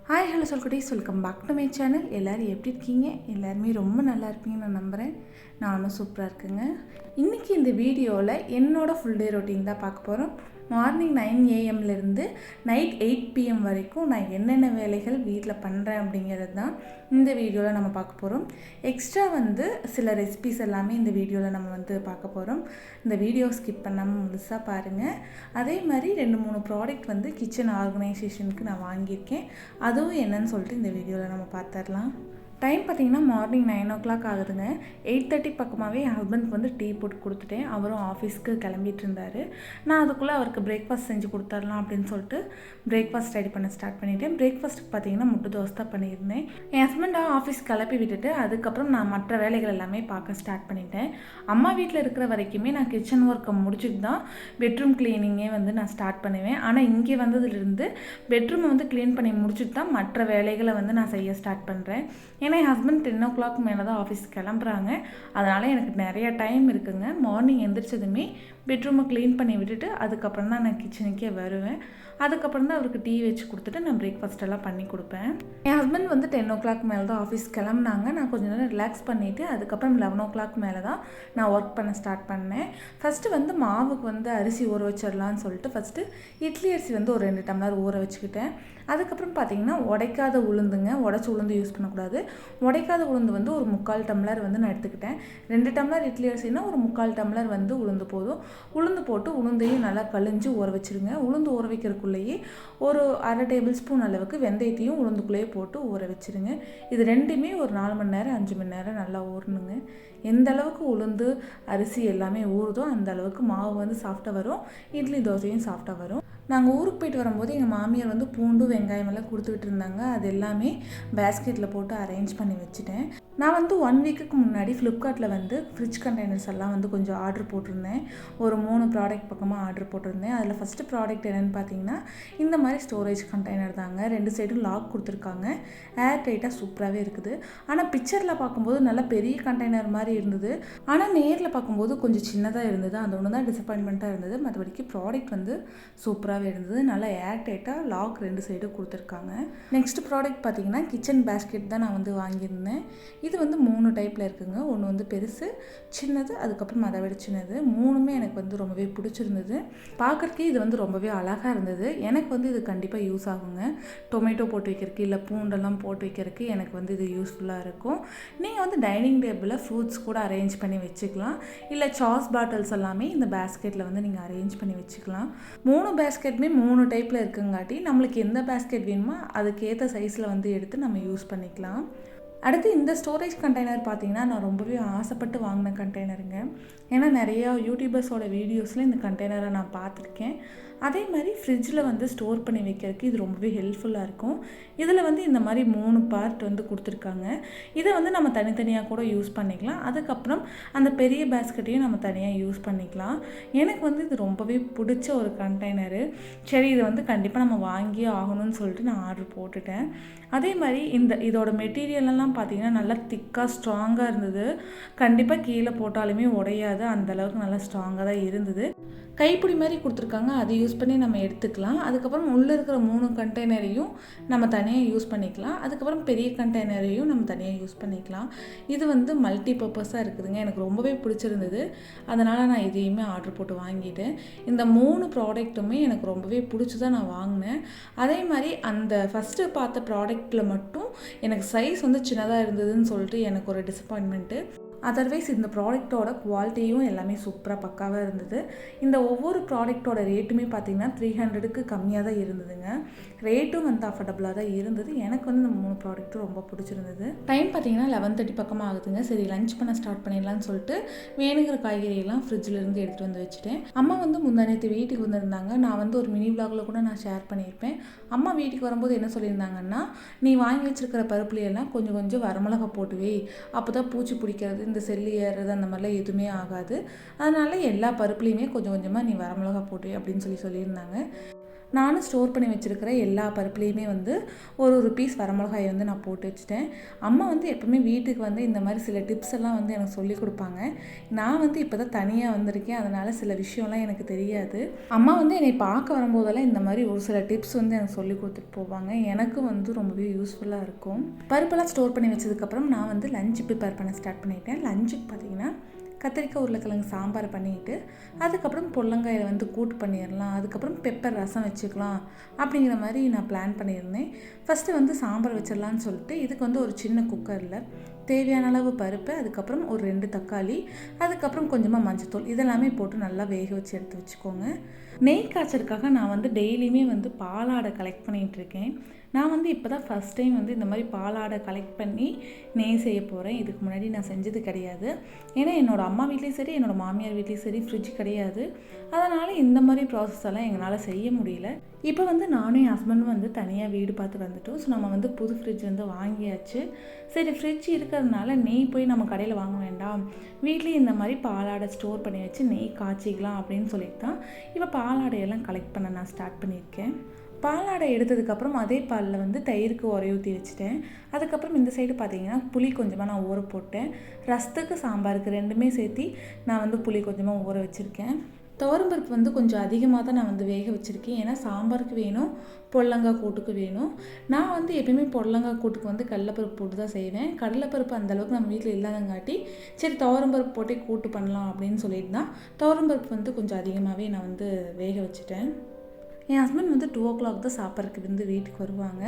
Hi hello சொல்குட்டீஸ், welcome back to my channel. எல்லோரும் எப்படி இருக்கீங்க? எல்லாருமே ரொம்ப நல்லா இருப்பீங்கன்னு நான் நம்புகிறேன். நானும் சூப்பராக இருக்குங்க. இன்றைக்கி இந்த வீடியோவில் என்னோடய ஃபுல் டே ரொட்டீன் தான் பார்க்க போகிறோம். மார்னிங் 9 AM நைட் 8 PM வரைக்கும் நான் என்னென்ன வேலைகள் வீட்டில் பண்ணுறேன் அப்படிங்கிறது தான் இந்த வீடியோவில் நம்ம பார்க்க போகிறோம். எக்ஸ்ட்ரா சில ரெசிபிஸ் எல்லாமே இந்த வீடியோவில் நம்ம பார்க்க போகிறோம். இந்த வீடியோ ஸ்கிப் பண்ணாமல் முழுசாக பாருங்கள். அதே மாதிரி 2-3 ப்ராடக்ட் கிச்சன் ஆர்கனைசேஷனுக்கு நான் வாங்கியிருக்கேன். அதுவும் என்னன்னு சொல்லிட்டு இந்த வீடியோவில் நம்ம பார்த்துடலாம். டைம் பார்த்திங்கன்னா மார்னிங் 9 o'clock ஆகுதுங்க. 8:30 பக்கமாகவே என் ஹஸ்பண்ட்க்கு டீ போட்டு கொடுத்துட்டேன். அவரும் ஆஃபீஸ்க்கு கிளம்பிட்டு இருந்தார். நான் அதுக்குள்ளே அவருக்கு பிரேக்ஃபாஸ்ட் செஞ்சு கொடுத்துடலாம் அப்படின்னு சொல்லிட்டு பிரேக்ஃபாஸ்ட் ரெடி பண்ண ஸ்டார்ட் பண்ணிவிட்டேன். பிரேக்ஃபாஸ்ட்டுக்கு பார்த்திங்கன்னா முட்டை தோசை தான் பண்ணியிருந்தேன். என் ஹஸ்பண்டாக ஆஃபீஸ் கிளப்பி விட்டுட்டு அதுக்கப்புறம் நான் மற்ற வேலைகள் எல்லாமே பார்க்க ஸ்டார்ட் பண்ணிட்டேன். அம்மா வீட்டில் இருக்கிற வரைக்குமே நான் கிச்சன் ஒர்க்கை முடிச்சுட்டு தான் பெட்ரூம் க்ளீனிங்கே நான் ஸ்டார்ட் பண்ணுவேன். ஆனால் இங்கே வந்ததுலேருந்து பெட்ரூமை க்ளீன் பண்ணி முடிச்சுட்டு தான் மற்ற வேலைகளை நான் செய்ய ஸ்டார்ட் பண்ணுறேன். ஏன்னா என் ஹஸ்பண்ட் 10 o'clock மேலே தான் ஆஃபீஸ் கிளம்புறாங்க. அதனால் எனக்கு நிறையா டைம் இருக்குங்க. மார்னிங் எந்திரிச்சதுமே பெட்ரூமை க்ளீன் பண்ணி விட்டுட்டு அதுக்கப்புறம் தான் நான் கிச்சனுக்கே வருவேன். அதுக்கப்புறம் தான் அவருக்கு டீ வச்சு கொடுத்துட்டு நான் பிரேக்ஃபாஸ்ட்டெல்லாம் பண்ணி கொடுப்பேன். என் ஹஸ்பண்ட் 10 o'clock மேலே தான் ஆஃபீஸ் கிளம்புனாங்க. நான் கொஞ்சம் நேரம் ரிலாக்ஸ் பண்ணிவிட்டு அதுக்கப்புறம் 11 o'clock மேலே தான் நான் ஒர்க் பண்ண ஸ்டார்ட் பண்ணேன். ஃபஸ்ட்டு மாவுக்கு அரிசி ஊற வச்சிடலான்னு சொல்லிட்டு ஃபஸ்ட்டு இட்லி அரிசி ஒரு 2 டம்ளர் ஊற வச்சுக்கிட்டேன். அதுக்கப்புறம் பார்த்திங்கன்னா உடைக்காத உளுந்துங்க, உடச்சி உளுந்து யூஸ் பண்ணக்கூடாது. உடைக்காத உளுந்து ஒரு 3/4 டம்ளர் நான் எடுத்துக்கிட்டேன். 2 டம்ளர் இட்லி அரிசினா ஒரு 3/4 டம்ளர் உளுந்து போதும். உளுந்து போட்டு உளுந்தையும் நல்லா கழிஞ்சு ஊற வச்சுருங்க. உளுந்து ஊற வைக்கிறதுக்குள்ளேயே ஒரு 1/2 டேபிள் ஸ்பூன் அளவுக்கு வெந்தயத்தையும் உளுந்துக்குள்ளேயே போட்டு ஊற வச்சுருங்க. இது ரெண்டுமே ஒரு 4 மணி நேரம் 5 மணி நேரம் நல்லா ஊறணுங்க. எந்த அளவுக்கு உளுந்து அரிசி எல்லாமே ஊறுதோ அந்த அளவுக்கு மாவு சாஃப்டாக வரும். இட்லி தோசையும் சாஃப்டாக வரும். நாங்கள் ஊருக்கு போயிட்டு வரும்போது எங்கள் மாமியார் பூண்டு வெங்காயம் எல்லாம் கொடுத்துக்கிட்டு இருந்தாங்க. அது எல்லாமே பேஸ்கெட்டில் போட்டு அரேஞ்ச் பண்ணி வச்சுட்டேன். நான் 1 வீக்குக்கு முன்னாடி ஃப்ளிப்கார்ட்டில் ஃப்ரிட்ஜ் கண்டெய்னர்ஸ் எல்லாம் கொஞ்சம் ஆர்டர் போட்டிருந்தேன். ஒரு 3 ப்ராடக்ட் பக்கமாக ஆர்டர் போட்டிருந்தேன். அதில் ஃபஸ்ட்டு ப்ராடக்ட் என்னென்னு பார்த்தீங்கன்னா இந்த மாதிரி ஸ்டோரேஜ் கண்டெய்னர் தாங்க. 2 சைடும் லாக் கொடுத்துருக்காங்க. ஏர் டைட்டாக சூப்பராகவே இருக்குது. ஆனால் பிக்சரில் பார்க்கும்போது நல்லா பெரிய கண்டெய்னர் மாதிரி இருந்தது. ஆனால் நேரில் பார்க்கும்போது கொஞ்சம் சின்னதாக இருந்தது. அது ஒன்று தான் டிசப்பாயின்மெண்ட்டாக இருந்தது. மற்றபடிக்கு ப்ராடக்ட் சூப்பராகவே இருந்தது. நல்லா ஏர் டைட்டாக லாக் 2 சைடும் கொடுத்துருக்காங்க. நெக்ஸ்ட் ப்ராடக்ட் பார்த்தீங்கன்னா கிச்சன் பேஸ்கெட் தான் நான் வாங்கியிருந்தேன். இது 3 டைப்பில் இருக்குங்க. ஒன்று பெருசு, சின்னது, அதுக்கப்புறம் அதை விட சின்னது. 3மே எனக்கு ரொம்பவே பிடிச்சிருந்தது. பார்க்குறக்கே இது ரொம்பவே அழகாக இருந்தது. எனக்கு இது கண்டிப்பாக யூஸ் ஆகுங்க. டொமேட்டோ போட்டு வைக்கிறதுக்கு இல்லை பூண்டெல்லாம் போட்டு வைக்கிறதுக்கு எனக்கு இது யூஸ்ஃபுல்லாக இருக்கும். நீங்கள் டைனிங் டேபிளில் ஃப்ரூட்ஸ் கூட அரேஞ்ச் பண்ணி வச்சுக்கலாம். இல்லை சாஸ் பாட்டில்ஸ் எல்லாமே இந்த பேஸ்கெட்டில் நீங்கள் அரேஞ்ச் பண்ணி வச்சுக்கலாம். 3 பேஸ்கெட்டுமே 3 டைப்பில் இருக்குங்காட்டி நம்மளுக்கு எந்த பேஸ்கெட் வேணுமோ அதுக்கேற்ற சைஸில் எடுத்து நம்ம யூஸ் பண்ணிக்கலாம். அடுத்து இந்த ஸ்டோரேஜ் கண்டெய்னர் பார்த்திங்கன்னா நான் ரொம்பவே ஆசைப்பட்டு வாங்கின கண்டெய்னருங்க. ஏன்னா நிறையா யூடியூபர்ஸோட வீடியோஸில் இந்த கண்டெய்னரை நான் பார்த்துருக்கேன். அதே மாதிரி ஃப்ரிட்ஜில் ஸ்டோர் பண்ணி வைக்கிறதுக்கு இது ரொம்பவே ஹெல்ப்ஃபுல்லாக இருக்கும். இதில் இந்த மாதிரி 3 பார்ட் கொடுத்துருக்காங்க. இதை நம்ம தனித்தனியாக கூட யூஸ் பண்ணிக்கலாம். அதுக்கப்புறம் அந்த பெரிய பேஸ்கெட்டையும் நம்ம தனியாக யூஸ் பண்ணிக்கலாம். எனக்கு இது ரொம்பவே பிடிச்ச ஒரு கண்டெய்னரு. சரி, இதை கண்டிப்பாக நம்ம வாங்கியே ஆகணும்னு சொல்லிட்டு நான் ஆர்டர் போட்டுட்டேன். அதே மாதிரி இதோட மெட்டீரியலெல்லாம் பார்த்திங்கன்னா நல்லா திக்காக ஸ்ட்ராங்காக இருந்தது. கண்டிப்பாக கீழே போட்டாலுமே உடையாது. அந்தளவுக்கு நல்லா ஸ்ட்ராங்காக தான் இருந்தது. கைப்பிடி மாதிரி கொடுத்துருக்காங்க. அதை யூஸ் பண்ணி நம்ம எடுத்துக்கலாம். அதுக்கப்புறம் உள்ளே இருக்கிற 3 கண்டெய்னரையும் நம்ம தனியாக யூஸ் பண்ணிக்கலாம். அதுக்கப்புறம் பெரிய கண்டெய்னரையும் நம்ம தனியாக யூஸ் பண்ணிக்கலாம். இது மல்டி பர்பஸாக இருக்குதுங்க. எனக்கு ரொம்பவே பிடிச்சிருந்தது. அதனால் நான் இதையுமே ஆர்டர் போட்டு வாங்கிட்டேன். இந்த 3 ப்ராடக்ட்டுமே எனக்கு ரொம்பவே பிடிச்சி தான் நான் வாங்கினேன். அதே மாதிரி அந்த ஃபஸ்ட்டு பார்த்த ப்ராடக்ட்டில் மட்டும் எனக்கு சைஸ் சின்னதாக இருந்ததுன்னு சொல்லிட்டு எனக்கு ஒரு டிசப்பாயின்மெண்ட்டு. அதர்வைஸ் இந்த ப்ராடக்டோட குவாலிட்டியும் எல்லாமே சூப்பராக பக்காவாக இருந்தது. இந்த ஒவ்வொரு ப்ராடக்டோட ரேட்டுமே பார்த்திங்கன்னா 300க்கு கம்மியாக தான் இருந்ததுங்க. ரேட்டும் அஃபோர்டபுளாக தான் இருந்தது. எனக்கு இந்த 3 ப்ராடக்ட்டும் ரொம்ப பிடிச்சிருந்தது. டைம் பார்த்திங்கன்னா 11:30 பக்கமாக ஆகுதுங்க. சரி, லஞ்ச் பண்ண ஸ்டார்ட் பண்ணிடலான்னு சொல்லிட்டு வேணுங்கிற காய்கறியெல்லாம் ஃப்ரிட்ஜிலேருந்து எடுத்துகிட்டு வந்து வச்சுட்டேன். அம்மா முந்தானேத்து வீட்டுக்கு வந்திருந்தாங்க. நான் ஒரு மினி விலாகில் கூட நான் ஷேர் பண்ணியிருப்பேன். அம்மா வீட்டுக்கு வரும்போது என்ன சொல்லியிருந்தாங்கன்னா, நீ வாங்கி வச்சுருக்கிற பருப்புலையெல்லாம் கொஞ்சம் கொஞ்சம் வரமிளகா போட்டு வை, அப்போ தான் பூச்சி பிடிக்கிறது, இந்த செல்லி ஏறுறது அந்த மாதிரிலாம் எதுவுமே ஆகாது. அதனால் எல்லா பருப்புலையுமே கொஞ்சம் கொஞ்சமாக நீ வரமிளகா போட்டு அப்படின்னு சொல்லியிருந்தாங்க. நானும் ஸ்டோர் பண்ணி வச்சுருக்கிற எல்லா பருப்புலேயுமே வந்து ஒரு பீஸ் வரமிளகாயை வந்து நான் போட்டு வச்சுட்டேன். அம்மா வந்து எப்போவுமே வீட்டுக்கு வந்து இந்த மாதிரி சில டிப்ஸ் எல்லாம் வந்து எனக்கு சொல்லி கொடுப்பாங்க. நான் வந்து இப்போ தான் தனியாக வந்திருக்கேன், அதனால் சில விஷயம்லாம் எனக்கு தெரியாது. அம்மா வந்து என்னை பார்க்க வரும்போதெல்லாம் இந்த மாதிரி ஒரு சில டிப்ஸ் வந்து எனக்கு சொல்லி கொடுத்துட்டு போவாங்க. எனக்கு வந்து ரொம்பவே யூஸ்ஃபுல்லாக இருக்கும். பருப்பெல்லாம் ஸ்டோர் பண்ணி வச்சதுக்கப்புறம் நான் வந்து லஞ்சு ப்ரிப்பேர் பண்ண ஸ்டார்ட் பண்ணிட்டேன். லஞ்சுக்கு பார்த்திங்கன்னா கத்திரிக்காய் உருளைக்கிழங்கு சாம்பார் பண்ணிவிட்டு அதுக்கப்புறம் பொல்லங்காயில் வந்து கூட்டு பண்ணிடலாம், அதுக்கப்புறம் பெப்பர் ரசம் வச்சுக்கலாம் அப்படிங்கிற மாதிரி நான் பிளான் பண்ணியிருந்தேன். ஃபஸ்ட்டு வந்து சாம்பார் வச்சிடலான்னு சொல்லிட்டு இதுக்கு வந்து ஒரு சின்ன குக்கரில் தேவையான அளவு பருப்பு, அதுக்கப்புறம் ஒரு 2 தக்காளி, அதுக்கப்புறம் கொஞ்சமாக மஞ்சத்தூள் இதெல்லாமே போட்டு நல்லா வேக வச்சு எடுத்து வச்சுக்கோங்க. நெய் காய்ச்சறதுக்காக நான் வந்து டெய்லியுமே வந்து பாலாடை கலெக்ட் பண்ணிகிட்ருக்கேன். நான் வந்து இப்போ தான் ஃபஸ்ட் டைம் வந்து இந்த மாதிரி பாலாடை கலெக்ட் பண்ணி நெய் செய்ய போகிறேன். இதுக்கு முன்னாடி நான் செஞ்சது கிடையாது. ஏன்னா என்னோடய அம்மா வீட்லேயும் சரி, என்னோடய மாமியார் வீட்லேயும் சரி ஃப்ரிட்ஜ் கிடையாது. அதனால் இந்த மாதிரி ப்ராசஸ் எல்லாம் எங்களால் செய்ய முடியல. இப்போ வந்து நானும் என் ஹஸ்பண்டும் வந்து தனியாக வீடு பார்த்து வந்துட்டோம். ஸோ நம்ம வந்து புது ஃப்ரிட்ஜ் வந்து வாங்கியாச்சு. சரி, ஃப்ரிட்ஜ் இருக்கிறதுனால நெய் போய் நம்ம கடையில் வாங்க வேண்டாம், வீட்லேயும் இந்த மாதிரி பாலாடை ஸ்டோர் பண்ணி வச்சு நெய் காய்ச்சிக்கலாம் அப்படின்னு சொல்லிட்டு தான் இப்போ பாலாடையெல்லாம் கலெக்ட் பண்ண நான் ஸ்டார்ட் பண்ணியிருக்கேன். பாலாடை எடுத்ததுக்கப்புறம் அதே பாலில் வந்து தயிருக்கு உரைய ஊற்றி வச்சுட்டேன். அதுக்கப்புறம் இந்த சைடு பார்த்தீங்கன்னா புளி கொஞ்சமாக நான் ஊற போட்டேன். ரசத்துக்கு சாம்பாருக்கு ரெண்டுமே சேர்த்து நான் வந்து புளி கொஞ்சமாக ஊற வச்சுருக்கேன். துவரம்பருப்பு வந்து கொஞ்சம் அதிகமாக தான் நான் வந்து வேக வச்சுருக்கேன். ஏன்னா சாம்பாருக்கு வேணும், பொடலங்காய் கூட்டுக்கு வேணும். நான் வந்து எப்பயுமே பொடலங்காய் கூட்டுக்கு வந்து கடலைப்பருப்பு போட்டு தான் செய்வேன். கடலைப்பருப்பு அந்தளவுக்கு நம்ம வீட்டில் இல்லாதங்காட்டி சரி துவரம்பருப்பு போட்டே கூட்டு பண்ணலாம் அப்படின்னு சொல்லிட்டு தான் துவரம்பருப்பு வந்து கொஞ்சம் அதிகமாகவே நான் வந்து வேக வச்சுட்டேன். என் ஹஸ்பண்ட் வந்து 2 o'clock தான் சாப்பிட்றதுக்கு வந்து வீட்டுக்கு வருவாங்க.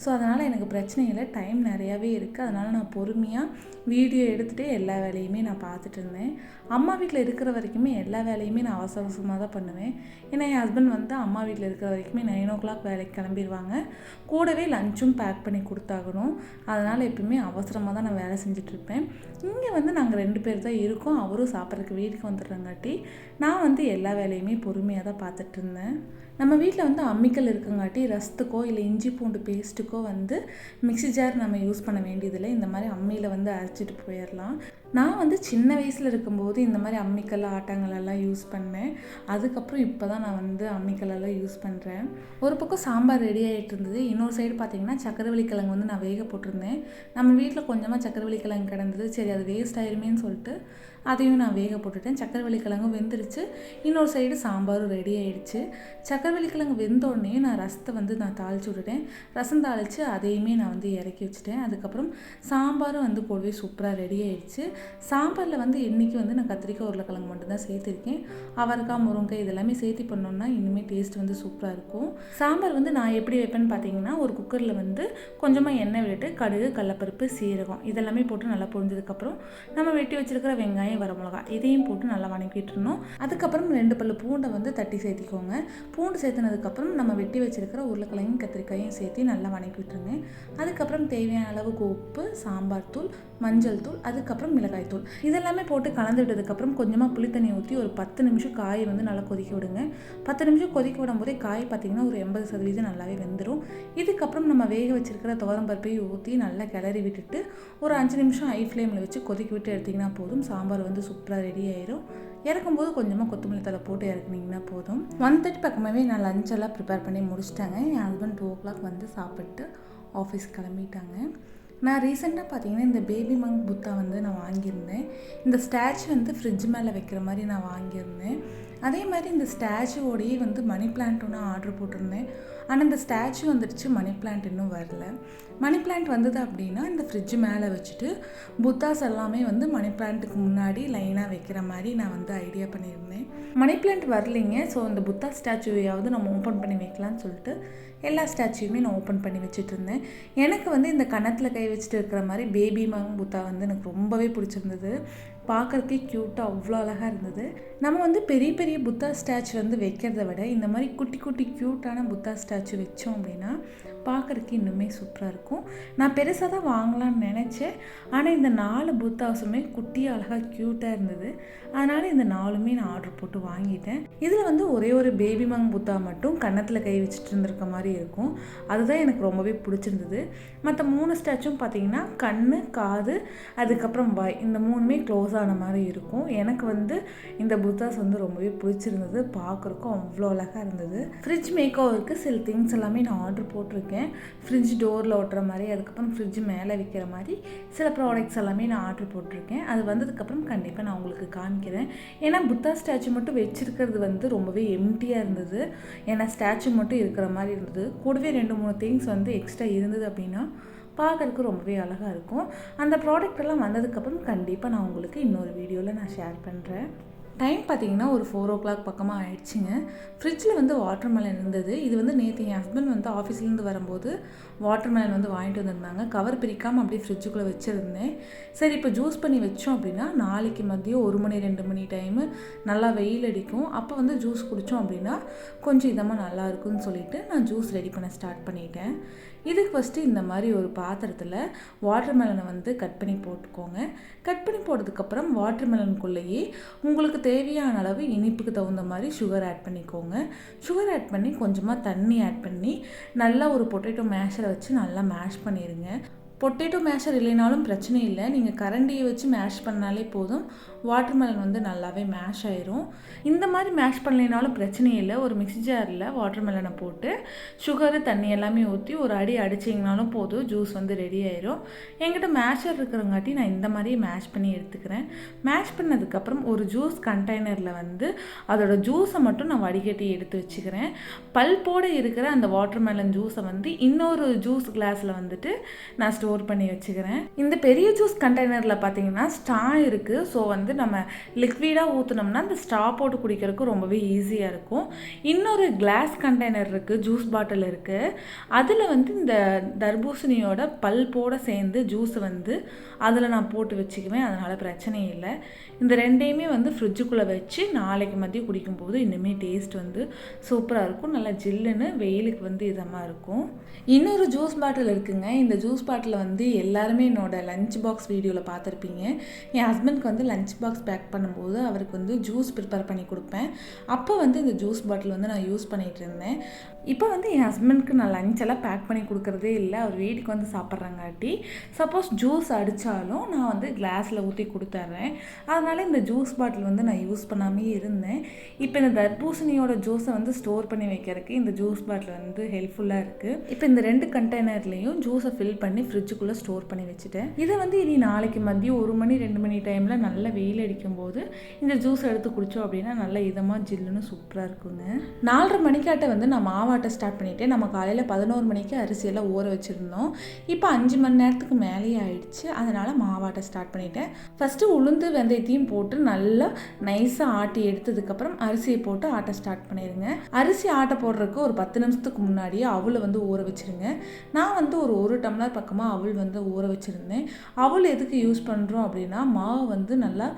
ஸோ அதனால் எனக்கு பிரச்சனை இல்லை, டைம் நிறையாவே இருக்குது. அதனால் நான் பொறுமையாக வீடியோ எடுத்துகிட்டே எல்லா வேலையுமே நான் பார்த்துட்டு இருந்தேன். அம்மா வீட்டில் இருக்கிற வரைக்குமே எல்லா வேலையுமே நான் அவசர அவசரமாக தான் பண்ணுவேன். ஏன்னா என் ஹஸ்பண்ட் வந்து அம்மா வீட்டில் இருக்கிற வரைக்குமே 9 o'clock வேலைக்கு கிளம்பிடுவாங்க. கூடவே லஞ்சும் பேக் பண்ணி கொடுத்தாகணும். அதனால் எப்பவுமே அவசரமாக தான் நான் வேலை செஞ்சிட்ருப்பேன். இங்கே வந்து நாங்கள் 2 பேர் தான் இருக்கோம். அவரும் சாப்பிட்றதுக்கு வீட்டுக்கு வந்துடுறங்காட்டி நான் வந்து எல்லா வேலையுமே பொறுமையாக தான் பார்த்துட்டு இருந்தேன். நம்ம வீட்டில் வந்து அம்மிக்கல் இருக்கங்காட்டி ரசத்துக்கோ இல்லை இஞ்சி பூண்டு பேஸ்ட்டுக்கோ வந்து மிக்ஸி ஜார் நம்ம யூஸ் பண்ண வேண்டியதில்லை. இந்த மாதிரி அம்மியில் வந்து அரைச்சிட்டு போயிடலாம். நான் வந்து சின்ன வயசில் இருக்கும்போது இந்த மாதிரி அம்மிக்கல் ஆட்டாங்கல்லாம் யூஸ் பண்ணேன். அதுக்கப்புறம் இப்போ தான் நான் வந்து அம்மிக்கல்லாம் யூஸ் பண்ணுறேன். ஒரு பக்கம் சாம்பார் ரெடி ஆகிட்டு இருந்தது, இன்னொரு சைடு பார்த்திங்கன்னா சக்கரவள்ளி கிழங்கு வந்து நான் வேக போட்டிருந்தேன். நம்ம வீட்டில் கொஞ்சமாக சக்கரவள்ளி கிழங்கு கிடந்தது, சரி அது வேஸ்ட் ஆயிருமேன்னு சொல்லிட்டு அதையும் நான் வேக போட்டுட்டேன். சக்கரவள்ளி கிழங்கும் வெந்துருச்சு, இன்னொரு சைடு சாம்பாரும் ரெடி ஆகிடுச்சு. சக்கரவள்ளி கிழங்கு வெந்தோடனே நான் ரசத்தை வந்து நான் தாளித்து விட்டுட்டேன். ரசம் தாளித்து அதையுமே நான் வந்து இறக்கி வச்சுட்டேன். அதுக்கப்புறம் சாம்பாரும் வந்து போடவே சூப்பராக ரெடி ஆகிடுச்சு. சாம்பாரில் வந்து இன்றைக்கி வந்து நான் கத்திரிக்காய் உருளைக்கிழங்கு மட்டும்தான் சேர்த்துருக்கேன். அவரைக்காய் முருங்காய் இதெல்லாமே சேர்த்து பண்ணோன்னா இன்னுமே டேஸ்ட் வந்து சூப்பராக இருக்கும். சாம்பார் வந்து நான் எப்படி வைப்பேன்னு பார்த்தீங்கன்னா, ஒரு குக்கரில் வந்து கொஞ்சமாக எண்ணெய் விட்டுட்டு கடுகு, கடலைப்பருப்பு, சீரகம் இதெல்லாமே போட்டு நல்லா பொரிஞ்சதுக்கப்புறம் நம்ம வெட்டி வச்சுருக்கிற வெங்காயம், வரமிளகாய் இதையும் போட்டு நல்லா வணக்கிட்டு இருந்தோம். அதுக்கப்புறம் 2 பல்லு பூண்டை வந்து தட்டி சேர்த்திக்கோங்க. பூண்டு சேர்த்துனதுக்கப்புறம் நம்ம வெட்டி வச்சுருக்கிற உருளைக்கிழங்கும் கத்திரிக்காயும் சேர்த்து நல்லா வணக்கி விட்டுருங்க. அதுக்கப்புறம் தேவையான அளவுக்கு உப்பு, சாம்பார் தூள், மஞ்சள் தூள், அதுக்கப்புறம் மிளகாய் தூள் இதெல்லாமே போட்டு கலந்து விட்டதுக்கப்புறம் கொஞ்சமாக புளித்தண்ணி ஊற்றி ஒரு 10 நிமிஷம் காயை வந்து நல்லா கொதிக்க விடுங்க. 10 நிமிஷம் கொதிக்க விடும் போதே காய் பார்த்திங்கன்னா ஒரு 80% நல்லாவே வெந்துடும். இதுக்கப்புறம் நம்ம வேக வச்சுருக்கிற துவரம்பருப்பையும் ஊற்றி நல்லா கிளறி விட்டுட்டு ஒரு 5 நிமிஷம் ஹை ஃப்ளேமில் வச்சு கொதிக்க விட்டு எடுத்திங்கன்னா போதும். சாம்பார் வந்து சூப்பராக ரெடி ஆயிரும். இறக்கும்போது கொஞ்சமாக கொத்தமல்லி தழை போட்டு இறக்குனிங்கன்னா போதும். 1:30 பக்கமாகவே நான் லஞ்செல்லாம் ப்ரிப்பேர் பண்ணி முடிச்சிட்டாங்க. என் ஹஸ்பண்ட் 2 o'clock வந்து சாப்பிட்டு ஆஃபீஸ் கிளம்பிட்டாங்க. நான் ரீசெண்டாக பார்த்தீங்கன்னா இந்த பேபி மங்க் புத்தா வந்து நான் வாங்கியிருந்தேன். இந்த ஸ்டாச்சு வந்து ஃப்ரிட்ஜ் மேலே வைக்கிற மாதிரி நான் வாங்கியிருந்தேன். அதே மாதிரி இந்த ஸ்டாச்சுவோடையே வந்து மணி பிளான்ட் ஒன்று ஆர்டர் போட்டிருந்தேன். ஆனால் இந்த ஸ்டாச்சு வந்துடுச்சு, மணி பிளான்ட் இன்னும் வரல. மணி பிளான்ட் வந்தது அப்படின்னா இந்த ஃப்ரிட்ஜ் மேலே வச்சுட்டு புத்தாஸ் எல்லாமே வந்து மணி பிளான்ட்டுக்கு முன்னாடி லைனாக வைக்கிற மாதிரி நான் வந்து ஐடியா பண்ணியிருந்தேன். மணி பிளான்ட் வரலைங்க. ஸோ இந்த புத்தா ஸ்டாச்சுவையாவது நம்ம ஓப்பன் பண்ணி வைக்கலான்னு சொல்லிட்டு எல்லா ஸ்டாச்சுவையுமே நான் ஓப்பன் பண்ணி வச்சுட்டு இருந்தேன். எனக்கு வந்து இந்த கன்னத்தில் கை வச்சுட்டு இருக்கிற மாதிரி பேபி மங் புத்தா வந்து எனக்கு ரொம்பவே பிடிச்சிருந்தது. பார்க்குறதுக்கே க்யூட்டாக அவ்வளோ அழகாக இருந்தது. நம்ம வந்து பெரிய பெரிய புத்தா ஸ்டாச்சு வந்து வைக்கிறத விட இந்த மாதிரி குட்டி குட்டி க்யூட்டான புத்தா ஸ்டாச்சு வச்சோம் அப்படின்னா பார்க்குறதுக்கு இன்னுமே சூப்பராக இருக்கும். நான் பெருசாக தான் வாங்கலான்னு நினச்சேன். ஆனால் இந்த 4 புத்தாஸுமே குட்டியாக அழகாக க்யூட்டாக இருந்தது. அதனால் இந்த 4மே நான் ஆர்டர் போட்டு வாங்கிட்டேன். இதில் வந்து ஒரே ஒரு பேபி மங் புத்தா மட்டும் கன்னத்தில் கை வச்சுட்டு இருந்திருக்க மாதிரி இருக்கும். அதுதான் எனக்கு ரொம்பவே பிடிச்சிருந்தது. மற்ற 3 ஸ்டாச்சும் பார்த்திங்கன்னா கண், காது, அதுக்கப்புறம் வாய், இந்த 3மே க்ளோஸ் ஆன மாதிரி இருக்கும். எனக்கு வந்து இந்த புத்தாஸ் வந்து ரொம்பவே பிடிச்சிருந்தது. பார்க்குறக்கும் அவ்வளோ அழகாக இருந்தது. ஃப்ரிட்ஜ் மேக் ஓவருக்கு சில திங்ஸ் எல்லாமே நான் ஆர்டர் போட்டிருக்கேன். ஃப்ரிட்ஜ் டோரில் ஒட்டுற மாதிரி, அதுக்கப்புறம் ஃப்ரிட்ஜ் மேலே வைக்கிற மாதிரி சில ப்ராடக்ட்ஸ் எல்லாமே நான் ஆர்டர் போட்டிருக்கேன். அது வந்ததுக்கப்புறம் கண்டிப்பாக நான் உங்களுக்கு காமிக்கிறேன். ஏன்னா புத்தா ஸ்டாச்சு மட்டும் வச்சுருக்கிறது வந்து ரொம்பவே எம்டியாக இருந்தது. ஏன்னா ஸ்டாச்சு மட்டும் இருக்கிற மாதிரி இருந்தது. கூடவே 2-3 திங்ஸ் வந்து எக்ஸ்ட்ரா இருந்தது அப்படின்னா பார்க்குறதுக்கு ரொம்பவே அழகாக இருக்கும். அந்த ப்ராடக்ட் எல்லாம் வந்ததுக்கப்புறம் கண்டிப்பாக நான் உங்களுக்கு இன்னொரு வீடியோவில் நான் ஷேர் பண்ணுறேன். டைம் பார்த்திங்கன்னா ஒரு 4 o'clock பக்கமாக ஆயிடுச்சுங்க. ஃப்ரிட்ஜில் வந்து வாட்டர்மெலன் இருந்தது. இது வந்து நேற்று என் ஹஸ்பண்ட் வந்து ஆஃபீஸ்லேருந்து வரும்போது வாட்டர்மெலன் வந்து வாங்கிட்டு வந்திருந்தாங்க. கவர் பிரிக்காமல் அப்படியே ஃப்ரிட்ஜுக்குள்ளே வச்சுருந்தேன். சரி இப்போ ஜூஸ் பண்ணி வச்சோம் அப்படின்னா நாளைக்கு மதியம் 1 மணி 2 மணி டைமு நல்லா வெயில் அடிக்கும். அப்போ வந்து ஜூஸ் குடித்தோம் அப்படின்னா கொஞ்சம் இதமாக நல்லா இருக்குன்னு சொல்லிட்டு நான் ஜூஸ் ரெடி பண்ண ஸ்டார்ட் பண்ணிட்டேன். இதுக்கு ஃபஸ்ட்டு இந்த மாதிரி ஒரு பாத்திரத்தில் வாட்டர்மெலனை வந்து கட் பண்ணி போட்டுக்கோங்க. கட் பண்ணி போட்டதுக்கப்புறம் வாட்டர்மெலனுக்குள்ளேயே உங்களுக்கு தேவையான அளவு இனிப்புக்கு தகுந்த மாதிரி சுகர் ஆட் பண்ணிக்கோங்க. சுகர் ஆட் பண்ணி கொஞ்சமாக தண்ணி ஆட் பண்ணி நல்லா ஒரு பொட்டேட்டோ மேஷரை வச்சு நல்லா மேஷ் பண்ணிடுங்க. பொட்டேட்டோ மேஷர் இல்லைனாலும் பிரச்சனை இல்லை. நீங்கள் கரண்டியை வச்சு மேஷ் பண்ணாலே போதும். வாட்டர்மெலன் வந்து நல்லாவே மேஷ் ஆயிரும். இந்த மாதிரி மேஷ் பண்ணலைனாலும் பிரச்சனை இல்லை. ஒரு மிக்ஸி ஜாரில் வாட்டர்மெலனை போட்டு சுகரு தண்ணி எல்லாமே ஊற்றி ஒரு அடி அடிச்சிங்கனாலும் போதும். ஜூஸ் வந்து ரெடி ஆயிரும். என்கிட்ட மேஷர் இருக்கிறங்காட்டி நான் இந்த மாதிரி மேஷ் பண்ணி எடுத்துக்கிறேன். மேஷ் பண்ணதுக்கப்புறம் ஒரு ஜூஸ் கண்டெய்னரில் வந்து அதோட ஜூஸை மட்டும் நான் வடிகட்டி எடுத்து வச்சுக்கிறேன். பல்போடு இருக்கிற அந்த வாட்டர்மெலன் ஜூஸை வந்து இன்னொரு ஜூஸ் கிளாஸில் வந்துட்டு நான் ஸ்டோர் பண்ணி வச்சுக்கிறேன். இந்த பெரிய ஜூஸ் கண்டெய்னரில் பார்த்தீங்கன்னா ஸ்ட்ரா இருக்குது. ஸோ வந்து நம்ம லிக்விடாக ஊற்றினோம்னா அந்த ஸ்ட்ரா போட்டு குடிக்கிறதுக்கு ரொம்பவே ஈஸியாக இருக்கும். இன்னொரு கிளாஸ் கண்டெய்னர் இருக்குது, ஜூஸ் பாட்டில் இருக்குது. அதில் வந்து இந்த தர்பூசணியோட பல்போடு சேர்ந்து ஜூஸ் வந்து அதில் நான் போட்டு வச்சுக்குவேன். அதனால் பிரச்சனை இல்லை. இந்த ரெண்டையுமே வந்து ஃப்ரிட்ஜுக்குள்ளே வச்சு நாளைக்கு மதியம் குடிக்கும்போது இன்னுமே டேஸ்ட் வந்து சூப்பராக இருக்கும். நல்லா ஜில்லுன்னு வெயிலுக்கு வந்து இதமாக இருக்கும். இன்னொரு ஜூஸ் பாட்டில் இருக்குங்க. இந்த ஜூஸ் பாட்டில் வந்து எல்லாருமே என்னோடய லஞ்ச் பாக்ஸ் வீடியோவில் பார்த்துருப்பீங்க. என் ஹஸ்பண்ட்க்கு வந்து லஞ்ச் பாக்ஸ் பேக் பண்ணும்போது அவருக்கு வந்து ஜூஸ் ப்ரிப்பேர் பண்ணி கொடுப்பேன். அப்போ வந்து இந்த ஜூஸ் பாட்டில் வந்து நான் யூஸ் பண்ணிகிட்டு இருந்தேன். இப்போ வந்து என் ஹஸ்பண்ட்க்கு நான் லஞ்செல்லாம் பேக் பண்ணி கொடுக்குறதே இல்லை. அவர் வீட்டுக்கு வந்து சாப்பிட்றாங்காட்டி சப்போஸ் ஜூஸ் அடித்தாலும் நான் வந்து கிளாஸில் ஊற்றி கொடுத்துட்றேன். அதனால் இந்த ஜூஸ் பாட்டில் வந்து நான் யூஸ் பண்ணாமே இருந்தேன். இப்போ இந்த தர்பூசணியோட ஜூஸை வந்து ஸ்டோர் பண்ணி வைக்கிறதுக்கு இந்த ஜூஸ் பாட்டில் வந்து ஹெல்ப்ஃபுல்லாக இருக்குது. இப்போ இந்த 2 கண்டெய்னர்லேயும் ஜூஸை ஃபில் பண்ணி ஃப்ரிட்ஜுக்குள்ளே ஸ்டோர் பண்ணி வச்சுட்டேன். இதை வந்து இனி நாளைக்கு மதியம் 1 மணி 2 மணி டைமில் நல்லா வெயில் அடிக்கும்போது இந்த ஜூஸ் எடுத்து குடித்தோம் அப்படின்னா நல்லா இதமாக ஜில்லுன்னு சூப்பராக இருக்குங்க. 4:30 மணிக்காட்ட வந்து நான் மாவாட்ட ஸ்டார்ட் பண்ணிவிட்டு நம்ம காலையில் 11 மணிக்கு அரிசியெல்லாம் ஊற வச்சுருந்தோம். இப்போ 5 மணி நேரத்துக்கு மேலேயே ஆயிடுச்சு. அதனால் மாவாட்ட ஸ்டார்ட் பண்ணிட்டேன். ஃபஸ்ட்டு உளுந்து வெந்தயத்தையும் போட்டு நல்லா நைஸாக ஆட்டி எடுத்ததுக்கப்புறம் அரிசியை போட்டு ஆட்ட ஸ்டார்ட் பண்ணிடுங்க. அரிசி ஆட்ட போடுறதுக்கு ஒரு 10 நிமிஷத்துக்கு முன்னாடியே அவளை வந்து ஊற வச்சுருங்க. நான் வந்து ஒரு 1 டம்ளர் பக்கமாக அவள் வந்து ஊற வச்சுருந்தேன். அவள் எதுக்கு யூஸ் பண்ணுறோம் அப்படின்னா மாவு வந்து நல்லா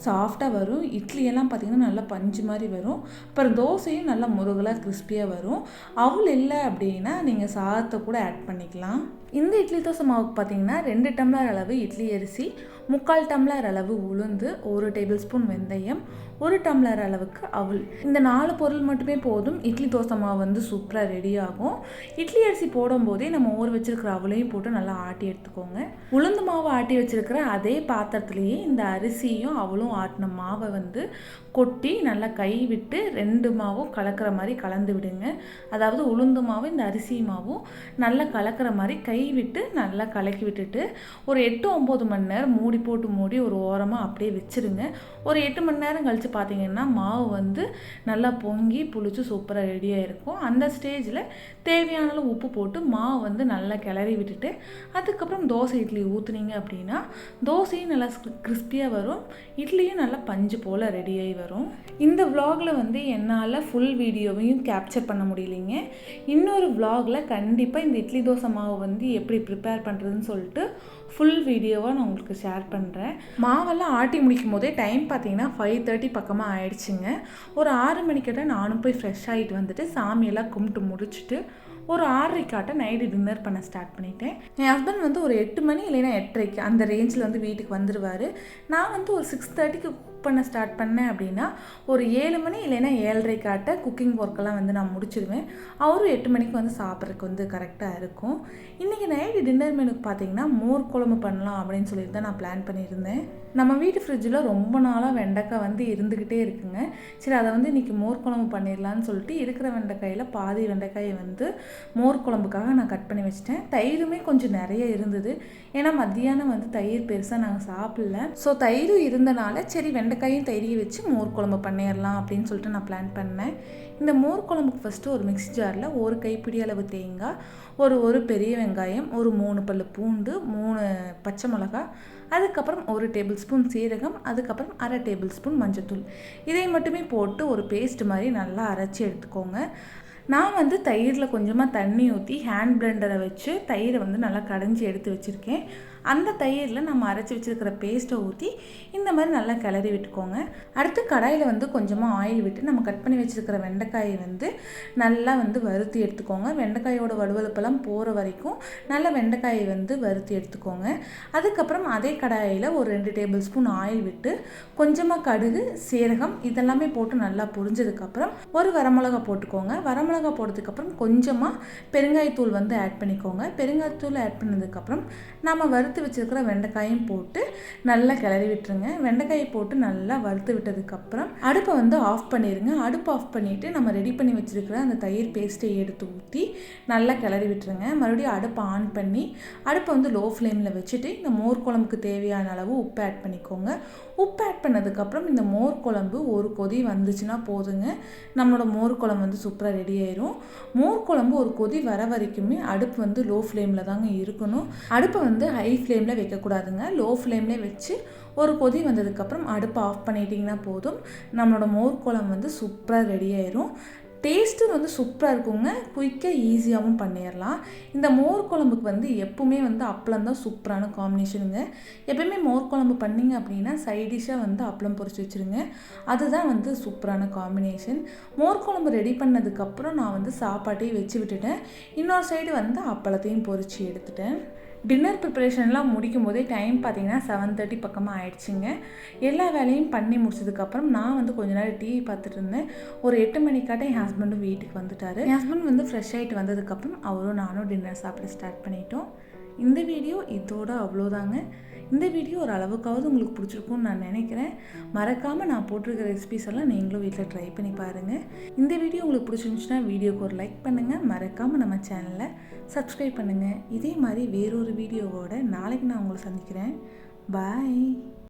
சாஃப்டாக வரும். இட்லியெல்லாம் பார்த்திங்கன்னா நல்லா பஞ்சு மாதிரி வரும். அப்புறம் தோசையும் நல்லா முருகலாக கிறிஸ்பியாக வரும். அவள் இல்லை அப்படின்னா நீங்கள் சாதத்தை கூட ஆட் பண்ணிக்கலாம். இந்த இட்லி தோசை மாவுக்கு பார்த்திங்கன்னா 2 டம்ளர் அளவு இட்லி அரிசி, 3/4 டம்ளர் அளவு உளுந்து, 1 டேபிள் ஸ்பூன் வெந்தயம், 1 டம்ளர் அளவுக்கு அவல். இந்த 4 பொருள் மட்டுமே போதும். இட்லி தோசை மாவு வந்து சூப்பராக ரெடி ஆகும். இட்லி அரிசி போடும்போதே நம்ம ஊற வச்சுருக்கிற அவளையும் போட்டு நல்லா ஆட்டி எடுத்துக்கோங்க. உளுந்து மாவு ஆட்டி வச்சுருக்கிற அதே பாத்திரத்துலேயே இந்த அரிசியும் அவளும் ஆட்டின மாவை வந்து கொட்டி நல்லா கை விட்டு 2 மாவும் கலக்கிற மாதிரி கலந்து விடுங்க. அதாவது உளுந்து மாவு இந்த அரிசி மாவும் நல்லா கலக்கிற மாதிரி கை விட்டு நல்லா கலக்கி விட்டுட்டு ஒரு 8-9 மணி நேரம் மூடி போட்டு ஒரு ஓரமாக அப்படியே வச்சுருங்க. ஒரு 8 மணி நேரம் கழித்து பார்த்தீங்கன்னா மாவு வந்து நல்லா பொங்கி புளிச்சு சூப்பராக ரெடியாக இருக்கும். அந்த ஸ்டேஜில் தேவையான அளவு உப்பு போட்டு மாவு வந்து நல்லா கிளறி விட்டுட்டு அதுக்கப்புறம் தோசை இட்லி ஊற்றுனீங்க அப்படின்னா தோசையும் நல்லா கிறிஸ்பியாக வரும், இட்லியும் நல்லா பஞ்சு போல் ரெடியாகி வரும். இந்த விலாகில் வந்து என்னால் ஃபுல் வீடியோவையும் கேப்சர் பண்ண முடியலைங்க. இன்னொரு விலாகில் கண்டிப்பாக இந்த இட்லி தோசை மாவு வந்து எப்படி ப்ரிப்பேர் பண்ணுறதுன்னு சொல்லிட்டு ஃபுல் வீடியோவாக நான் உங்களுக்கு ஷேர் பண்ணுறேன். மாவெல்லாம் ஆட்டி முடிக்கும் போதே டைம் பார்த்தீங்கன்னா 5:30 பக்கமாக ஆயிடுச்சுங்க. ஒரு 6 மணிக்கிட்ட நானும் போய் ஃப்ரெஷ் ஆகிட்டு வந்துட்டு சாமியெல்லாம் கும்பிட்டு முடிச்சுட்டு ஒரு 6:30 நைட்டு டின்னர் பண்ண ஸ்டார்ட் பண்ணிட்டேன். என் ஹஸ்பண்ட் வந்து ஒரு 8 மணி இல்லைன்னா 8:30 அந்த ரேஞ்சில் வந்து வீட்டுக்கு வந்துடுவார். நான் வந்து ஒரு 6:30க்கு குக் பண்ண ஸ்டார்ட் பண்ணேன் அப்படின்னா ஒரு 7 மணி இல்லைன்னா 7:30 குக்கிங் ஒர்க்கெல்லாம் வந்து நான் முடிச்சிடுவேன். அவரும் 8 மணிக்கு வந்து சாப்பிட்றதுக்கு வந்து கரெக்டாக இருக்கும். இன்றைக்கி நைட்டு டின்னர் மெனுக்கு பார்த்தீங்கன்னா மோர் குழம்பு பண்ணலாம் அப்படின்னு சொல்லிட்டு தான் நான் பிளான் பண்ணியிருந்தேன். நம்ம வீட்டு ஃப்ரிட்ஜில் ரொம்ப நாளாக வெண்டைக்காய் வந்து இருந்துக்கிட்டே இருக்குங்க. சரி, அதை வந்து இன்றைக்கி மோர் குழம்பு பண்ணிடலான்னு சொல்லிட்டு இருக்கிற வெண்டைக்காயில் பாதி வெண்டைக்காயை வந்து மோர் குழம்புக்காக நான் கட் பண்ணி வச்சிட்டேன். தயிருமே கொஞ்சம் நிறைய இருந்தது. ஏன்னா மத்தியானம் வந்து தயிர் பெருசாக நாங்கள் சாப்பிடல. ஸோ தயிரும் இருந்தனால சரி வெண்டைக்காயும் தயிரையும் வச்சு மோர் குழம்பு பண்ணிடலாம் அப்படின்னு சொல்லிட்டு நான் பிளான் பண்ணேன். இந்த மோர் குழம்புக்கு ஃபஸ்ட்டு ஒரு மிக்ஸி ஜாரில் ஒரு கைப்பிடி அளவு தேங்காய், ஒரு பெரிய வெங்காயம், ஒரு 3 பல்லு பூண்டு, 3 பச்சை மிளகாய், அதுக்கப்புறம் 1 டேபிள் ஸ்பூன் சீரகம், அதுக்கப்புறம் 1/2 டேபிள் ஸ்பூன் மஞ்சத்தூள், இதை மட்டுமே போட்டு ஒரு பேஸ்ட் மாதிரி நல்லா அரைச்சி எடுத்துக்கோங்க. நான் வந்து தயிரில் கொஞ்சமாக தண்ணி ஊற்றி ஹேண்ட் பிளெண்டரை வச்சு தயிரை வந்து நல்லா கடைஞ்சி எடுத்து வச்சுருக்கேன். அந்த தயிரில் நம்ம அரைச்சி வச்சுருக்கிற பேஸ்ட்டை ஊற்றி இந்த மாதிரி நல்லா கிளறி விட்டுக்கோங்க. அடுத்து கடாயில் வந்து கொஞ்சமாக ஆயில் விட்டு நம்ம கட் பண்ணி வச்சுருக்கிற வெண்டைக்காயை வந்து நல்லா வந்து வறுத்து எடுத்துக்கோங்க. வெண்டைக்காயோட வலுவலுப்பெல்லாம் போகிற வரைக்கும் நல்லா வெண்டைக்காயை வந்து வறுத்து எடுத்துக்கோங்க. அதுக்கப்புறம் அதே கடாயில் ஒரு 2 டேபிள் ஸ்பூன் ஆயில் விட்டு கொஞ்சமாக கடுகு, சீரகம் இதெல்லாமே போட்டு நல்லா பொரிஞ்சதுக்கப்புறம் ஒரு வரமிளகா போட்டுக்கோங்க. வரமிளகா போட்டதுக்கப்புறம் கொஞ்சமாக பெருங்காயத்தூள் வந்து ஆட் பண்ணிக்கோங்க. பெருங்காயத்தூள் ஆட் பண்ணதுக்கப்புறம் நம்ம வறுத்து வச்சிருக்கிற வெண்டைக்காயும் போட்டு நல்லா கிளறி விட்டுருங்க. வெண்டைக்காயை போட்டு நல்லா வறுத்து விட்டதுக்கப்புறம் அடுப்பை வந்து ஆஃப் பண்ணிடுங்க. அடுப்பு ஆஃப் பண்ணிவிட்டு நம்ம ரெடி பண்ணி வச்சுருக்கிற அந்த தயிர் பேஸ்ட்டை எடுத்து ஊற்றி நல்லா கிளறி விட்டுருங்க. மறுபடியும் அடுப்பை ஆன் பண்ணி அடுப்பை வந்து லோ ஃப்ளேமில் வச்சுட்டு இந்த மோர் குழம்புக்கு தேவையான அளவு உப்பு ஆட் பண்ணிக்கோங்க. உப்பு ஆட் பண்ணதுக்கப்புறம் இந்த மோர் குழம்பு ஒரு கொதி வந்துச்சுன்னா போதுங்க, நம்மளோட மோர் குழம்பு வந்து சூப்பராக ரெடி ஆயிரும். மோர் குழம்பு ஒரு கொதி வர வரைக்குமே அடுப்பு வந்து லோ ஃப்ளேமில் தாங்க இருக்கணும். அடுப்பை வந்து ஹை ஃப்ளேமில் வைக்கக்கூடாதுங்க. லோ ஃப்ளேம்லேயே வச்சு ஒரு கொதி வந்ததுக்கப்புறம் அடுப்பை ஆஃப் பண்ணிட்டிங்கன்னா போதும், நம்மளோட மோர் குழம்பு வந்து சூப்பராக ரெடி ஆயிரும். டேஸ்ட்டு வந்து சூப்பராக இருக்குங்க. குயிக்காக ஈஸியாகவும் பண்ணிடலாம். இந்த மோர் குழம்புக்கு வந்து எப்பவுமே வந்து அப்பளம் தான் சூப்பரான காம்பினேஷனுங்க. எப்பயுமே மோர் குழம்பு பண்ணிங்க அப்படின்னா சைடிஷாக வந்து அப்பளம் பொரிச்சு வச்சுருங்க. அதுதான் வந்து சூப்பரான காம்பினேஷன். மோர் குழம்பு ரெடி பண்ணதுக்கப்புறம் நான் வந்து சாப்பாட்டையும் வச்சு விட்டுட்டேன். இன்னொரு சைடு வந்து அப்பளத்தையும் பொரிச்சு எடுத்துட்டேன். டின்னர் ப்ரிப்பரேஷன்லாம் முடிக்கும் போதே டைம் பார்த்திங்கன்னா 7:30 பக்கமாக ஆயிடுச்சுங்க. எல்லா வேலையும் பண்ணி முடிச்சதுக்கப்புறம் நான் வந்து கொஞ்ச நேரம் டிவி பார்த்துட்டு இருந்தேன். ஒரு 8 மணிக்காட்ட என் ஹஸ்பண்டும் வீட்டுக்கு வந்துட்டார். என் ஹஸ்பண்ட் வந்து ஃப்ரெஷ் ஆகிட்டு வந்ததுக்கப்புறம் அவரும் நானும் டின்னர் சாப்பிட ஸ்டார்ட் பண்ணிட்டோம். இந்த வீடியோ இதோட அவ்வளோதாங்க. இந்த வீடியோ ஒரு அளவுக்காவது உங்களுக்கு பிடிச்சிருக்கும்னு நான் நினைக்கிறேன். மறக்காமல் நான் போட்டிருக்கிற ரெசிபிஸ் எல்லாம் நீங்களும் வீட்டில் ட்ரை பண்ணி பாருங்கள். இந்த வீடியோ உங்களுக்கு பிடிச்சிருந்துச்சுன்னா வீடியோக்கு ஒரு லைக் பண்ணுங்கள். மறக்காமல் நம்ம சேனலை சப்ஸ்கிரைப் பண்ணுங்கள். இதே மாதிரி வேறொரு வீடியோவோட நாளைக்கு நான் உங்களை சந்திக்கிறேன். பாய்.